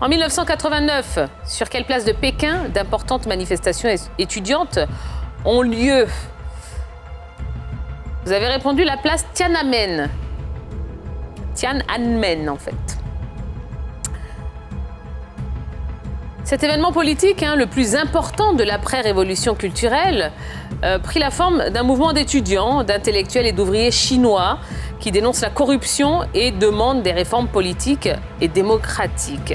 En 1989, sur quelle place de Pékin d'importantes manifestations étudiantes ont lieu? Vous avez répondu la place Tiananmen. Tiananmen, en fait. Cet événement politique, le plus important de l'après-révolution culturelle, prit la forme d'un mouvement d'étudiants, d'intellectuels et d'ouvriers chinois qui dénoncent la corruption et demandent des réformes politiques et démocratiques.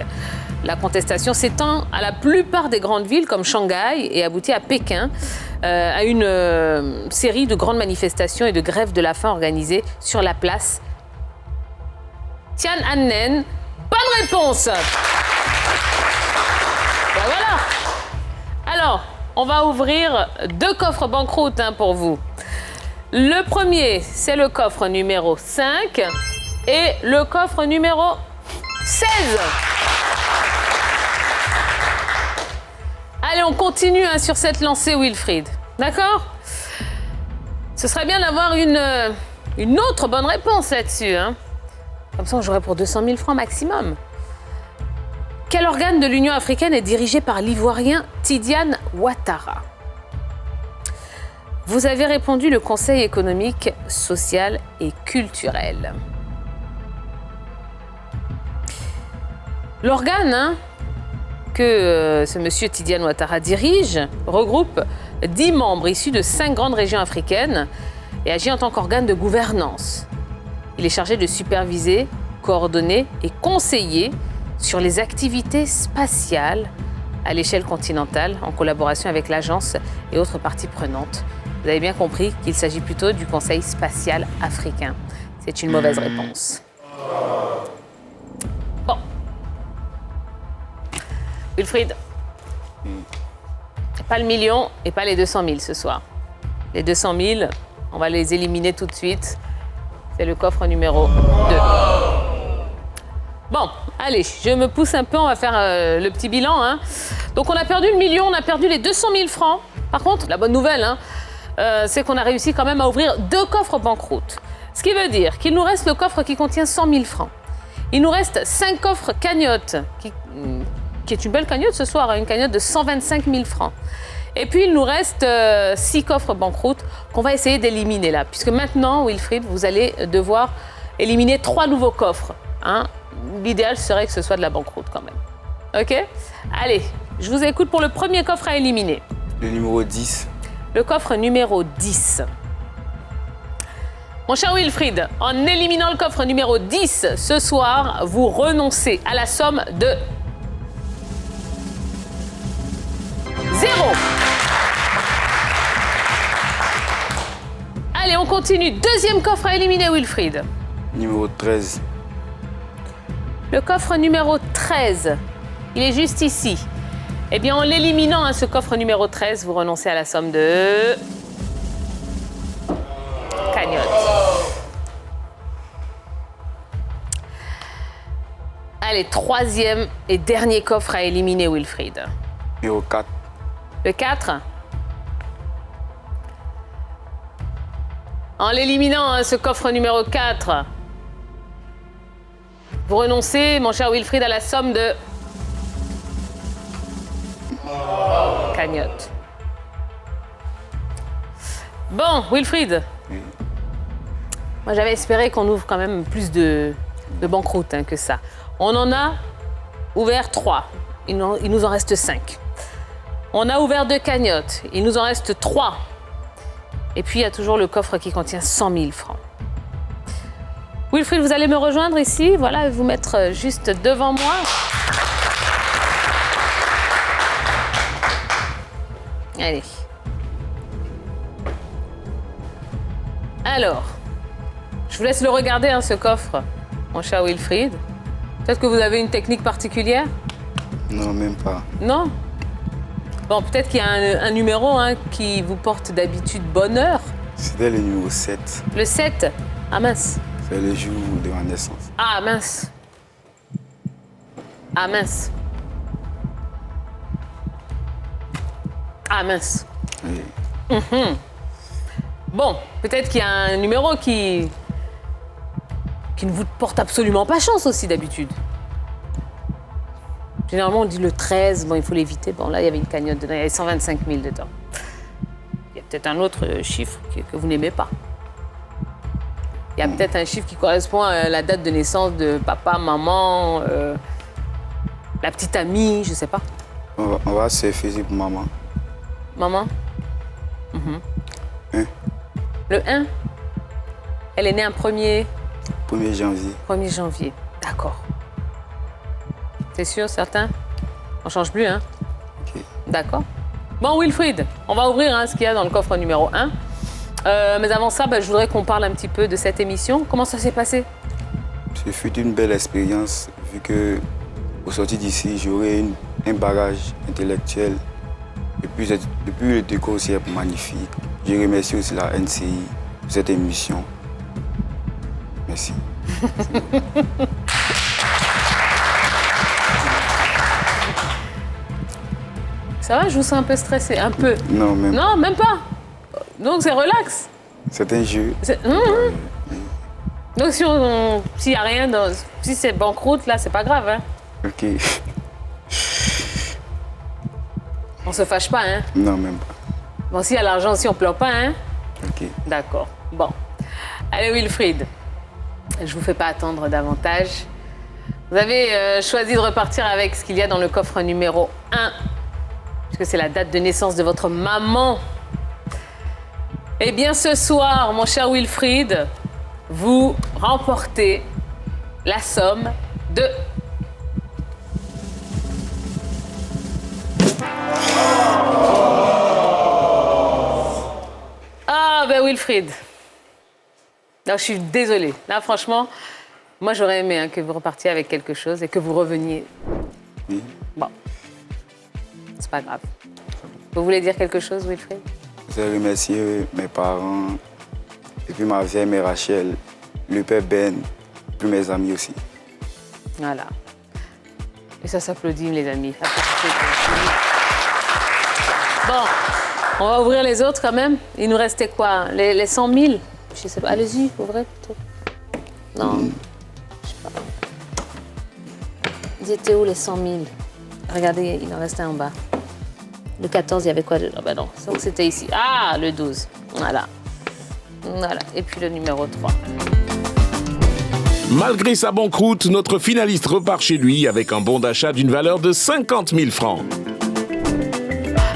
La contestation s'étend à la plupart des grandes villes comme Shanghai et aboutit à Pékin à une série de grandes manifestations et de grèves de la faim organisées sur la place Tiananmen. Bonne réponse! Ben voilà. Alors, on va ouvrir 2 coffres banqueroute pour vous. Le premier, c'est le coffre numéro 5 et le coffre numéro 16. Allez, on continue sur cette lancée, Wilfried. D'accord? Ce serait bien d'avoir une autre bonne réponse là-dessus. Comme ça, on jouerait pour 200 000 francs maximum. Quel organe de l'Union africaine est dirigé par l'Ivoirien Tidiane Ouattara? Vous avez répondu le Conseil économique, social et culturel. L'organe que ce monsieur Tidiane Ouattara dirige regroupe 10 membres issus de 5 grandes régions africaines et agit en tant qu'organe de gouvernance. Il est chargé de superviser, coordonner et conseiller sur les activités spatiales à l'échelle continentale, en collaboration avec l'agence et autres parties prenantes. Vous avez bien compris qu'il s'agit plutôt du Conseil spatial africain. C'est une mauvaise réponse. Bon. Wilfried, pas le million et pas les 200 000 ce soir. Les 200 000, on va les éliminer tout de suite. C'est le coffre numéro 2. Bon, allez, je me pousse un peu, on va faire le petit bilan. Donc on a perdu le million, on a perdu les 200 000 francs. Par contre, la bonne nouvelle, c'est qu'on a réussi quand même à ouvrir 2 coffres banqueroute. Ce qui veut dire qu'il nous reste le coffre qui contient 100 000 francs. Il nous reste 5 coffres cagnotte, qui est une belle cagnotte ce soir, une cagnotte de 125 000 francs. Et puis il nous reste 6 coffres banqueroute qu'on va essayer d'éliminer là. Puisque maintenant, Wilfried, vous allez devoir éliminer 3 nouveaux coffres. L'idéal serait que ce soit de la banqueroute quand même. Ok? Allez, je vous écoute pour le premier coffre à éliminer. Le numéro 10. Le coffre numéro 10. Mon cher Wilfried, en éliminant le coffre numéro 10, ce soir, vous renoncez à la somme de continue. Deuxième coffre à éliminer, Wilfried. Numéro 13. Le coffre numéro 13, il est juste ici. Eh bien, en l'éliminant, ce coffre numéro 13, vous renoncez à la somme de... cagnotte. Allez, troisième et dernier coffre à éliminer, Wilfried. Numéro 4. Le 4. En l'éliminant, ce coffre numéro 4, vous renoncez, mon cher Wilfried, à la somme de... cagnotte. Bon, Wilfried. Moi, j'avais espéré qu'on ouvre quand même plus de banqueroute que ça. On en a ouvert 3. Il nous en reste 5. On a ouvert 2 cagnottes. Il nous en reste 3. Et puis, il y a toujours le coffre qui contient 100 000 francs. Wilfried, vous allez me rejoindre ici, voilà, et vous mettre juste devant moi. Allez. Alors, je vous laisse le regarder, ce coffre, mon cher Wilfried. Peut-être que vous avez une technique particulière? Non, même pas. Non? Bon, peut-être qu'il y a un numéro qui vous porte d'habitude bonheur. C'était le numéro 7. Le 7? Ah mince. C'est le jour de ma naissance. Ah mince. Ah mince. Ah mince. Oui. Bon, peut-être qu'il y a un numéro qui ne vous porte absolument pas chance aussi d'habitude. Généralement, on dit le 13, bon, il faut l'éviter. Bon, là, il y avait une cagnotte dedans, il y avait 125 000 dedans. Il y a peut-être un autre chiffre que vous n'aimez pas. Il y a peut-être un chiffre qui correspond à la date de naissance de papa, maman, la petite amie, je sais pas. On va se faire pour maman. Maman? 1. Le 1? Elle est née un 1er 1er janvier. 1er janvier, d'accord. C'est sûr, certain? On change plus, hein? Ok. D'accord. Bon, Wilfried, on va ouvrir ce qu'il y a dans le coffre numéro 1. Mais avant ça, je voudrais qu'on parle un petit peu de cette émission. Comment ça s'est passé? Ce fut une belle expérience, vu que au sortir d'ici, j'aurai un bagage intellectuel. Et puis le décor aussi est magnifique. Je remercie aussi la NCI pour cette émission. Merci. Ça va, je vous sens un peu stressé, un peu. Non, même. Non, même pas. Donc c'est relax. C'est un jeu. Donc s'il n'y a rien, si c'est banqueroute, là, c'est pas grave, hein? Ok. On se fâche pas, hein? Non, même pas. Bon, s'il y a l'argent aussi, on pleure pas, hein? Ok. D'accord. Bon. Allez, Wilfried, je vous fais pas attendre davantage. Vous avez choisi de repartir avec ce qu'il y a dans le coffre numéro 1, puisque c'est la date de naissance de votre maman. Eh bien, ce soir, mon cher Wilfried, vous remportez la somme de... Ah, ben Wilfried. Non, je suis désolée. Là, franchement, moi, j'aurais aimé que vous repartiez avec quelque chose et que vous reveniez. Oui. Bon. C'est pas grave. Vous voulez dire quelque chose, Wilfried? Je voudrais remercier mes parents, et puis ma vieille mère Rachel, le père Ben, puis mes amis aussi. Voilà. Et ça s'applaudit, les amis. Bon, on va ouvrir les autres quand même. Il nous restait quoi? Les 100 000? Je sais pas. Allez-y, ouvrez plutôt. Non. Je sais pas. Ils étaient où les 100 000? Regardez, il en restait un en bas. Le 14, il y avait quoi dedans? Ben non, donc c'était ici. Ah, le 12. Voilà. Voilà. Et puis le numéro 3. Malgré sa banqueroute, notre finaliste repart chez lui avec un bon d'achat d'une valeur de 50 000 francs.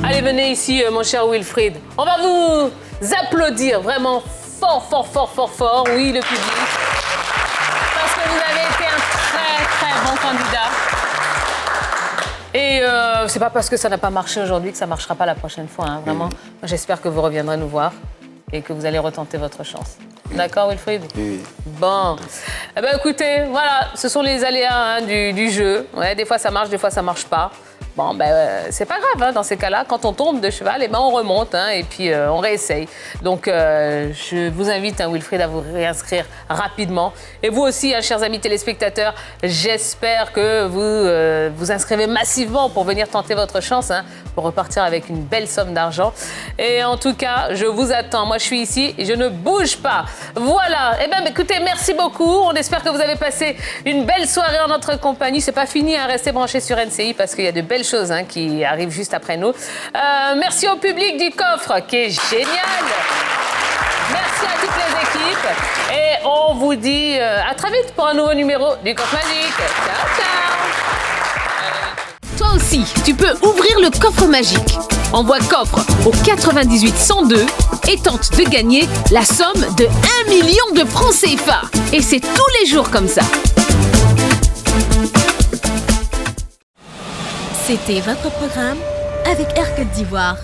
Allez, venez ici, mon cher Wilfried. On va vous applaudir vraiment fort, fort, fort, fort, fort. Oui, le public. Parce que vous avez été un très, très bon candidat. Et c'est pas parce que ça n'a pas marché aujourd'hui que ça marchera pas la prochaine fois, hein, vraiment. J'espère que vous reviendrez nous voir. et que vous allez retenter votre chance. D'accord, Wilfried? Oui. Bon. Eh ben, écoutez, voilà, ce sont les aléas du jeu. Ouais, des fois, ça marche, des fois, ça marche pas. Bon, c'est pas grave, dans ces cas-là. Quand on tombe de cheval, on remonte et puis on réessaye. Donc, je vous invite, Wilfried, à vous réinscrire rapidement. Et vous aussi, chers amis téléspectateurs, j'espère que vous vous inscrivez massivement pour venir tenter votre chance, pour repartir avec une belle somme d'argent. Et en tout cas, je vous attends. Moi, je suis ici et je ne bouge pas. Voilà. Eh bien, écoutez, merci beaucoup. On espère que vous avez passé une belle soirée en notre compagnie. C'est pas fini, restez branchés sur NCI parce qu'il y a de belles choses qui arrivent juste après nous. Merci au public du coffre qui est génial. Merci à toutes les équipes. Et on vous dit à très vite pour un nouveau numéro du Coffre Magique. Ciao, ciao. Toi aussi, tu peux ouvrir le coffre magique. Envoie coffre au 98 102 et tente de gagner la somme de 1 million de francs CFA. Et c'est tous les jours comme ça. C'était votre programme avec Air Côte d'Ivoire.